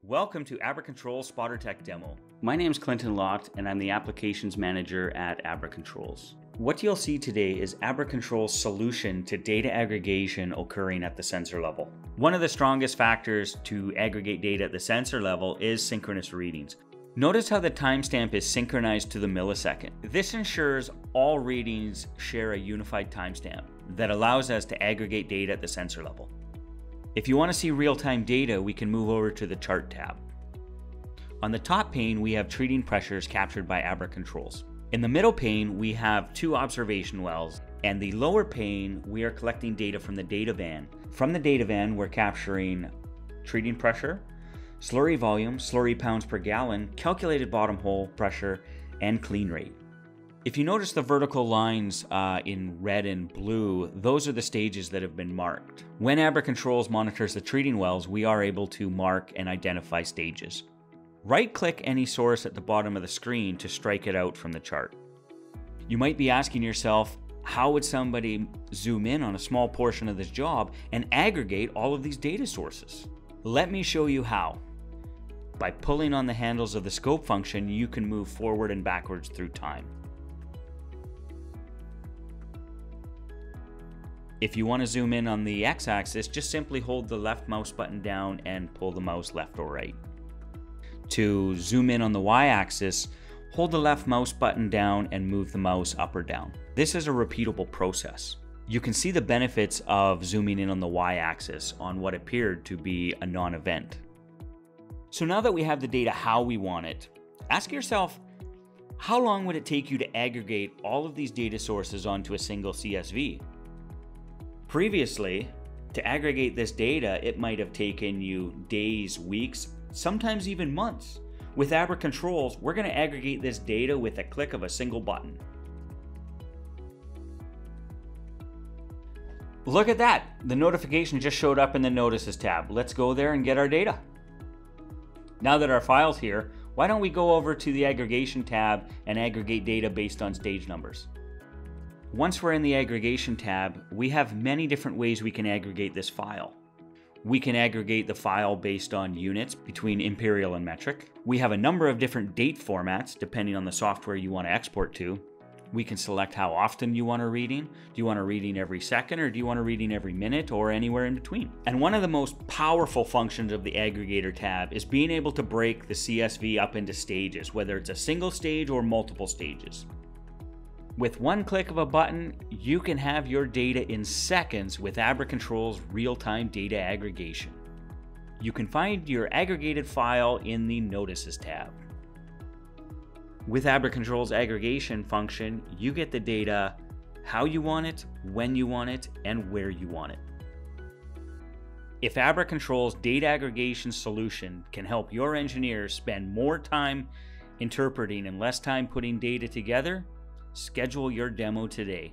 Welcome to Abra Controls Spotter Tech Demo. My name is Clinton Lott, and I'm the Applications Manager at Abra Controls. What you'll see today is Abra Controls' solution to data aggregation occurring at the sensor level. One of the strongest factors to aggregate data at the sensor level is synchronous readings. Notice how the timestamp is synchronized to the millisecond. This ensures all readings share a unified timestamp that allows us to aggregate data at the sensor level. If you want to see real-time data, we can move over to the Chart tab. On the top pane, we have treating pressures captured by Abra Controls. In the middle pane, we have two observation wells, and the lower pane, we are collecting data from the data van. From the data van, we're capturing treating pressure, slurry volume, slurry pounds per gallon, calculated bottom hole pressure, and clean rate. If you notice the vertical lines in red and blue, those are the stages that have been marked. When Abra Controls monitors the treating wells, we are able to mark and identify stages. Right-click any source at the bottom of the screen to strike it out from the chart. You might be asking yourself, how would somebody zoom in on a small portion of this job and aggregate all of these data sources? Let me show you how. By pulling on the handles of the scope function, you can move forward and backwards through time. If you want to zoom in on the x-axis, just simply hold the left mouse button down and pull the mouse left or right. To zoom in on the y-axis, hold the left mouse button down and move the mouse up or down. This is a repeatable process. You can see the benefits of zooming in on the y-axis on what appeared to be a non-event. So now that we have the data how we want it, ask yourself, how long would it take you to aggregate all of these data sources onto a single CSV? Previously, to aggregate this data, it might have taken you days, weeks, sometimes even months. With Abra Controls, we're going to aggregate this data with a click of a single button. Look at that! The notification just showed up in the Notices tab. Let's go there and get our data. Now that our file's here, why don't we go over to the Aggregation tab and aggregate data based on stage numbers? Once we're in the Aggregation tab, we have many different ways we can aggregate this file. We can aggregate the file based on units between imperial and metric. We have a number of different date formats depending on the software you want to export to. We can select how often you want a reading. Do you want a reading every second, or do you want a reading every minute, or anywhere in between? And one of the most powerful functions of the Aggregator tab is being able to break the CSV up into stages, whether it's a single stage or multiple stages. With one click of a button, you can have your data in seconds with Abra Controls real-time data aggregation. You can find your aggregated file in the Notices tab. With Abra Controls aggregation function, you get the data how you want it, when you want it, and where you want it. If Abra Controls data aggregation solution can help your engineers spend more time interpreting and less time putting data together, schedule your demo today.